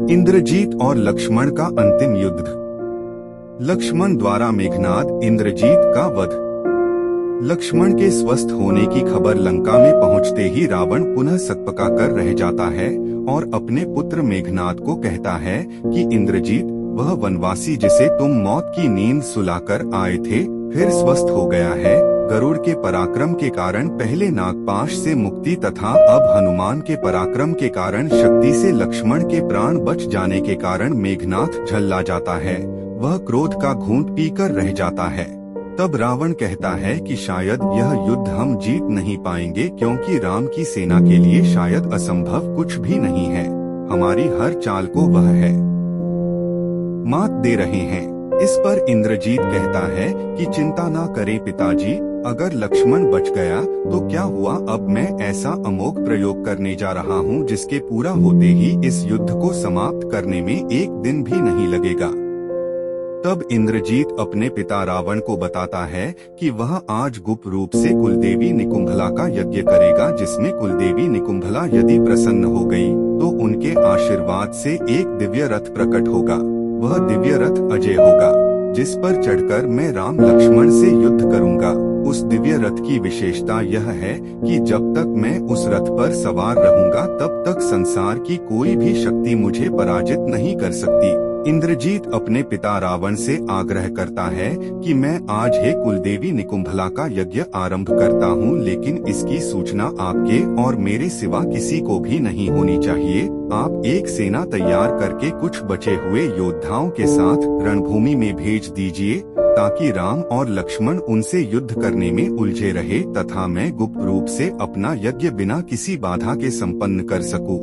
इंद्रजीत और लक्ष्मण का अंतिम युद्ध। लक्ष्मण द्वारा मेघनाद इंद्रजीत का वध। लक्ष्मण के स्वस्थ होने की खबर लंका में पहुंचते ही रावण पुनः सकपका कर रह जाता है और अपने पुत्र मेघनाद को कहता है कि इंद्रजीत, वह वनवासी जिसे तुम मौत की नींद सुलाकर आए थे, फिर स्वस्थ हो गया है। गरुड़ के पराक्रम के कारण पहले नागपाश से मुक्ति तथा अब हनुमान के पराक्रम के कारण शक्ति से लक्ष्मण के प्राण बच जाने के कारण मेघनाद झल्ला जाता है। वह क्रोध का घूंट पीकर रह जाता है। तब रावण कहता है कि शायद यह युद्ध हम जीत नहीं पाएंगे, क्योंकि राम की सेना के लिए शायद असंभव कुछ भी नहीं है। हमारी हर चाल को वह है मात दे रहे हैं। इस पर इंद्रजीत कहता है कि चिंता ना करें पिताजी, अगर लक्ष्मण बच गया तो क्या हुआ, अब मैं ऐसा अमोघ प्रयोग करने जा रहा हूँ जिसके पूरा होते ही इस युद्ध को समाप्त करने में एक दिन भी नहीं लगेगा। तब इंद्रजीत अपने पिता रावण को बताता है कि वह आज गुप्त रूप से कुलदेवी निकुंभला का यज्ञ करेगा, जिसमें कुलदेवी निकुंभला यदि प्रसन्न हो गई तो उनके आशीर्वाद से एक दिव्य रथ प्रकट होगा। वह दिव्य रथ अजय होगा, जिस पर चढ़कर मैं राम लक्ष्मण से युद्ध करूंगा। उस दिव्य रथ की विशेषता यह है कि जब तक मैं उस रथ पर सवार रहूंगा तब तक संसार की कोई भी शक्ति मुझे पराजित नहीं कर सकती। इंद्रजीत अपने पिता रावण से आग्रह करता है कि मैं आज ही कुलदेवी निकुंभला का यज्ञ आरंभ करता हूँ, लेकिन इसकी सूचना आपके और मेरे सिवा किसी को भी नहीं होनी चाहिए। आप एक सेना तैयार करके कुछ बचे हुए योद्धाओं के साथ रणभूमि में भेज दीजिए, ताकि राम और लक्ष्मण उनसे युद्ध करने में उलझे रहे तथा मैं गुप्त रूप से अपना यज्ञ बिना किसी बाधा के संपन्न कर सकूं।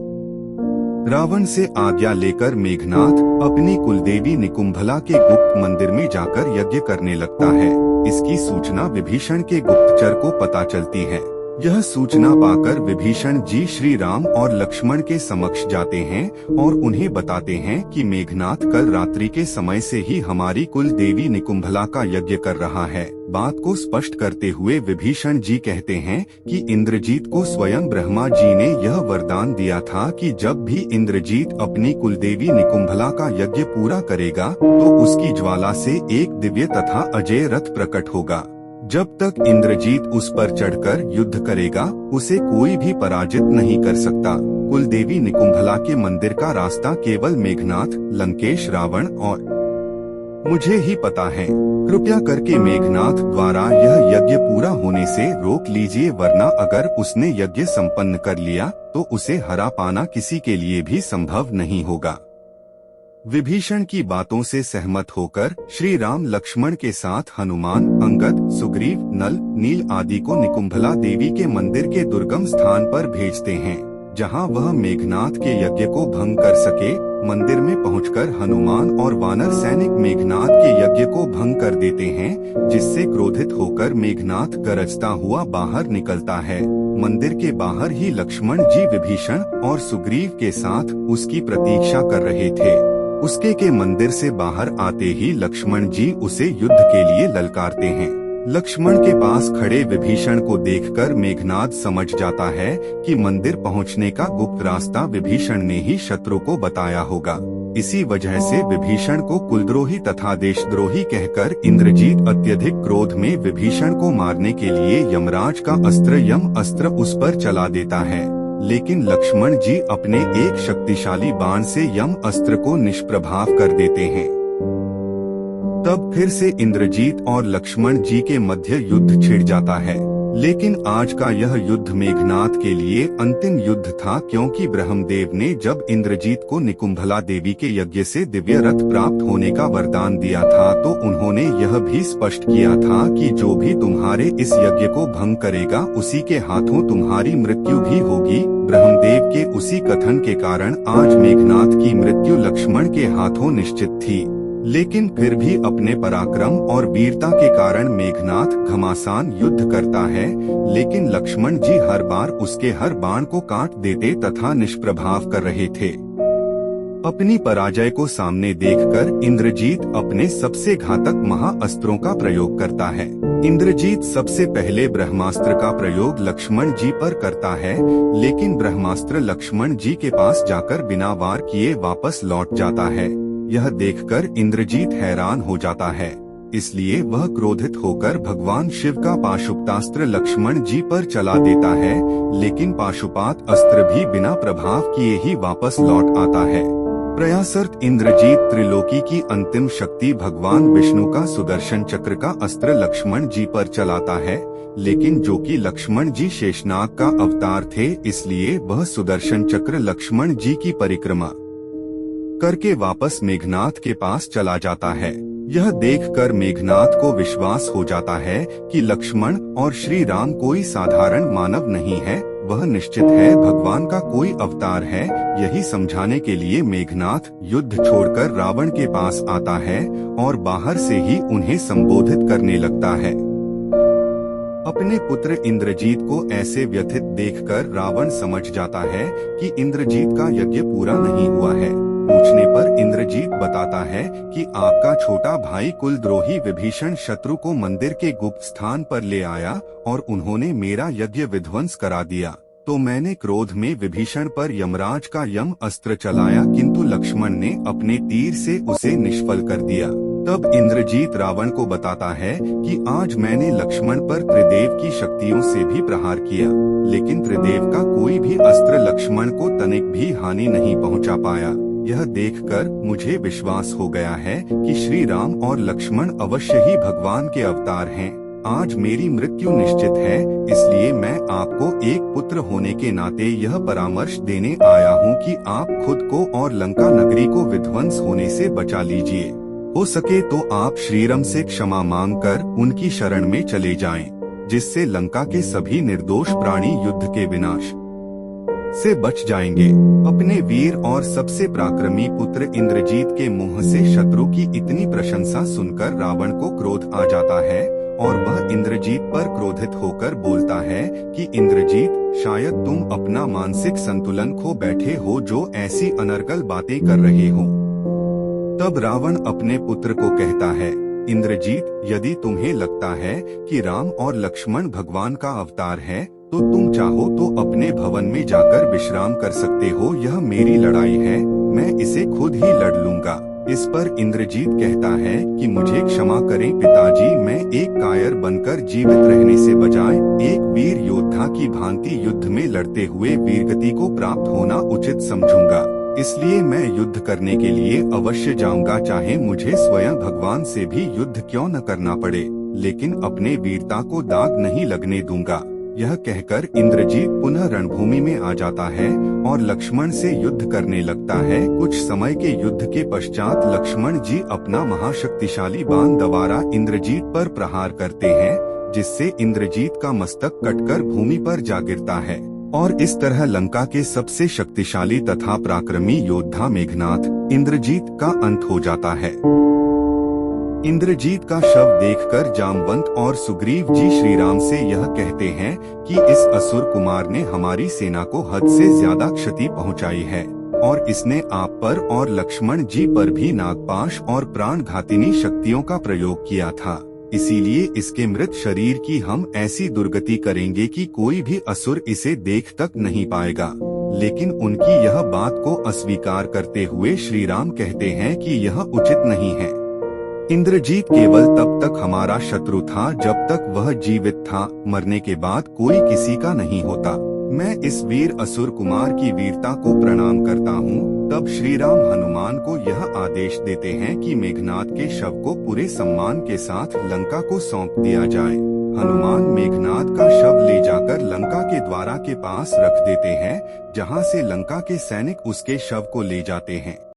रावण से आज्ञा लेकर मेघनाद अपनी कुलदेवी निकुंभला के गुप्त मंदिर में जाकर यज्ञ करने लगता है। इसकी सूचना विभीषण के गुप्तचर को पता चलती है। यह सूचना पाकर विभीषण जी श्री राम और लक्ष्मण के समक्ष जाते हैं और उन्हें बताते हैं कि मेघनाद कल रात्रि के समय से ही हमारी कुल देवी निकुंभला का यज्ञ कर रहा है। बात को स्पष्ट करते हुए विभीषण जी कहते हैं कि इंद्रजीत को स्वयं ब्रह्मा जी ने यह वरदान दिया था कि जब भी इंद्रजीत अपनी कुलदेवी निकुंभला का यज्ञ पूरा करेगा तो उसकी ज्वाला से एक दिव्य तथा अजय रथ प्रकट होगा। जब तक इंद्रजीत उस पर चढ़कर युद्ध करेगा उसे कोई भी पराजित नहीं कर सकता। कुलदेवी निकुंभला के मंदिर का रास्ता केवल मेघनाद, लंकेश, रावण और मुझे ही पता है। कृपया करके मेघनाद द्वारा यह यज्ञ पूरा होने से रोक लीजिए, वरना अगर उसने यज्ञ संपन्न कर लिया तो उसे हरा पाना किसी के लिए भी संभव नहीं होगा। विभीषण की बातों से सहमत होकर श्री राम लक्ष्मण के साथ हनुमान, अंगद, सुग्रीव, नल, नील आदि को निकुंभला देवी के मंदिर के दुर्गम स्थान पर भेजते हैं, जहां वह मेघनाद के यज्ञ को भंग कर सके। मंदिर में पहुंचकर हनुमान और वानर सैनिक मेघनाद के यज्ञ को भंग कर देते हैं, जिससे क्रोधित होकर मेघनाद गरजता हुआ बाहर निकलता है। मंदिर के बाहर ही लक्ष्मण जी विभीषण और सुग्रीव के साथ उसकी प्रतीक्षा कर रहे थे। उसके के मंदिर से बाहर आते ही लक्ष्मण जी उसे युद्ध के लिए ललकारते हैं। लक्ष्मण के पास खड़े विभीषण को देखकर मेघनाद समझ जाता है कि मंदिर पहुंचने का गुप्त रास्ता विभीषण ने ही शत्रु को बताया होगा। इसी वजह से विभीषण को कुलद्रोही तथा देशद्रोही कहकर इंद्रजीत अत्यधिक क्रोध में विभीषण को मारने के लिए यमराज का अस्त्र यम अस्त्र उस पर चला देता है, लेकिन लक्ष्मण जी अपने एक शक्तिशाली बाण से यम अस्त्र को निष्प्रभाव कर देते हैं। तब फिर से इंद्रजीत और लक्ष्मण जी के मध्य युद्ध छिड़ जाता है। लेकिन आज का यह युद्ध मेघनाद के लिए अंतिम युद्ध था, क्योंकि ब्रह्मदेव ने जब इंद्रजीत को निकुंभला देवी के यज्ञ से दिव्य रथ प्राप्त होने का वरदान दिया था तो उन्होंने यह भी स्पष्ट किया था कि जो भी तुम्हारे इस यज्ञ को भंग करेगा उसी के हाथों तुम्हारी मृत्यु भी होगी। ब्रह्मदेव के उसी कथन के कारण आज मेघनाद की मृत्यु लक्ष्मण के हाथों निश्चित थी, लेकिन फिर भी अपने पराक्रम और वीरता के कारण मेघनाद घमासान युद्ध करता है, लेकिन लक्ष्मण जी हर बार उसके हर बाण को काट देते तथा निष्प्रभाव कर रहे थे। अपनी पराजय को सामने देखकर इंद्रजीत अपने सबसे घातक महाअस्त्रों का प्रयोग करता है। इंद्रजीत सबसे पहले ब्रह्मास्त्र का प्रयोग लक्ष्मण जी पर करता है, लेकिन ब्रह्मास्त्र लक्ष्मण जी के पास जाकर बिना वार किए वापस लौट जाता है। यह देखकर इंद्रजीत हैरान हो जाता है, इसलिए वह क्रोधित होकर भगवान शिव का पाशुपतास्त्र लक्ष्मण जी पर चला देता है, लेकिन पाशुपात अस्त्र भी बिना प्रभाव किए ही वापस लौट आता है। प्रयासर्थ इंद्रजीत त्रिलोकी की अंतिम शक्ति भगवान विष्णु का सुदर्शन चक्र का अस्त्र लक्ष्मण जी पर चलाता है, लेकिन जो कि लक्ष्मण जी शेषनाग का अवतार थे, इसलिए वह सुदर्शन चक्र लक्ष्मण जी की परिक्रमा करके वापस मेघनाथ के पास चला जाता है। यह देखकर मेघनाथ को विश्वास हो जाता है कि लक्ष्मण और श्री राम कोई साधारण मानव नहीं है, वह निश्चित है भगवान का कोई अवतार है। यही समझाने के लिए मेघनाथ युद्ध छोड़कर रावण के पास आता है और बाहर से ही उन्हें संबोधित करने लगता है। अपने पुत्र इंद्रजीत को ऐसे व्यथित देखकर रावण समझ जाता है कि इंद्रजीत का यज्ञ पूरा नहीं हुआ है। पूछने पर इंद्रजीत बताता है कि आपका छोटा भाई कुलद्रोही विभीषण शत्रु को मंदिर के गुप्त स्थान पर ले आया और उन्होंने मेरा यज्ञ विध्वंस करा दिया, तो मैंने क्रोध में विभीषण पर यमराज का यम अस्त्र चलाया, किंतु लक्ष्मण ने अपने तीर से उसे निष्फल कर दिया। तब इंद्रजीत रावण को बताता है कि आज मैंने लक्ष्मण पर त्रिदेव की शक्तियों से भी प्रहार किया, लेकिन त्रिदेव का कोई भी अस्त्र लक्ष्मण को तनिक भी हानि नहीं पहुंचा पाया। यह देखकर मुझे विश्वास हो गया है कि श्री राम और लक्ष्मण अवश्य ही भगवान के अवतार हैं। आज मेरी मृत्यु निश्चित है, इसलिए मैं आपको एक पुत्र होने के नाते यह परामर्श देने आया हूँ कि आप खुद को और लंका नगरी को विध्वंस होने से बचा लीजिए। हो सके तो आप श्रीराम से क्षमा मांगकर उनकी शरण में चले जाएं, जिससे लंका के सभी निर्दोष प्राणी युद्ध के विनाश से बच जाएंगे। अपने वीर और सबसे पराक्रमी पुत्र इंद्रजीत के मुंह से शत्रु की इतनी प्रशंसा सुनकर रावण को क्रोध आ जाता है और वह इंद्रजीत पर क्रोधित होकर बोलता है कि इंद्रजीत, शायद तुम अपना मानसिक संतुलन खो बैठे हो जो ऐसी अनर्गल बातें कर रहे हो। तब रावण अपने पुत्र को कहता है, इंद्रजीत, यदि तुम्हें लगता है कि राम और लक्ष्मण भगवान का अवतार है, तो तुम चाहो तो अपने भवन में जाकर विश्राम कर सकते हो। यह मेरी लड़ाई है, मैं इसे खुद ही लड़ लूंगा। इस पर इंद्रजीत कहता है कि मुझे क्षमा करें पिताजी, मैं एक कायर बनकर जीवित रहने से बजाय एक वीर योद्धा की भांति युद्ध में लड़ते हुए वीरगति को प्राप्त होना उचित समझूंगा। इसलिए मैं युद्ध करने के लिए अवश्य जाऊंगा, चाहे मुझे स्वयं भगवान से भी युद्ध क्यों न करना पड़े, लेकिन अपने वीरता को दाग नहीं लगने दूंगा। यह कहकर इंद्रजीत पुनः रणभूमि में आ जाता है और लक्ष्मण से युद्ध करने लगता है। कुछ समय के युद्ध के पश्चात लक्ष्मण जी अपना महाशक्तिशाली बाण द्वारा इंद्रजीत पर प्रहार करते हैं, जिससे इंद्रजीत का मस्तक कटकर भूमि पर जा गिरता है और इस तरह लंका के सबसे शक्तिशाली तथा पराक्रमी योद्धा मेघनाथ इंद्रजीत का अंत हो जाता है। इंद्रजीत का शव देखकर जामवंत और सुग्रीव जी श्रीराम से यह कहते हैं कि इस असुर कुमार ने हमारी सेना को हद से ज्यादा क्षति पहुंचाई है और इसने आप पर और लक्ष्मण जी पर भी नागपाश और प्राणघातिनी शक्तियों का प्रयोग किया था। इसीलिए इसके मृत शरीर की हम ऐसी दुर्गति करेंगे कि कोई भी असुर इसे देख तक नहीं पाएगा। लेकिन उनकी यह बात को अस्वीकार करते हुए श्रीराम कहते हैं कि यह उचित नहीं है। इंद्रजीत केवल तब तक हमारा शत्रु था जब तक वह जीवित था, मरने के बाद कोई किसी का नहीं होता। मैं इस वीर असुर कुमार की वीरता को प्रणाम करता हूँ। तब श्री राम हनुमान को यह आदेश देते हैं कि मेघनाथ के शव को पूरे सम्मान के साथ लंका को सौंप दिया जाए। हनुमान मेघनाथ का शव ले जाकर लंका के द्वारा के पास रख देते हैं, जहाँ से लंका के सैनिक उसके शव को ले जाते हैं।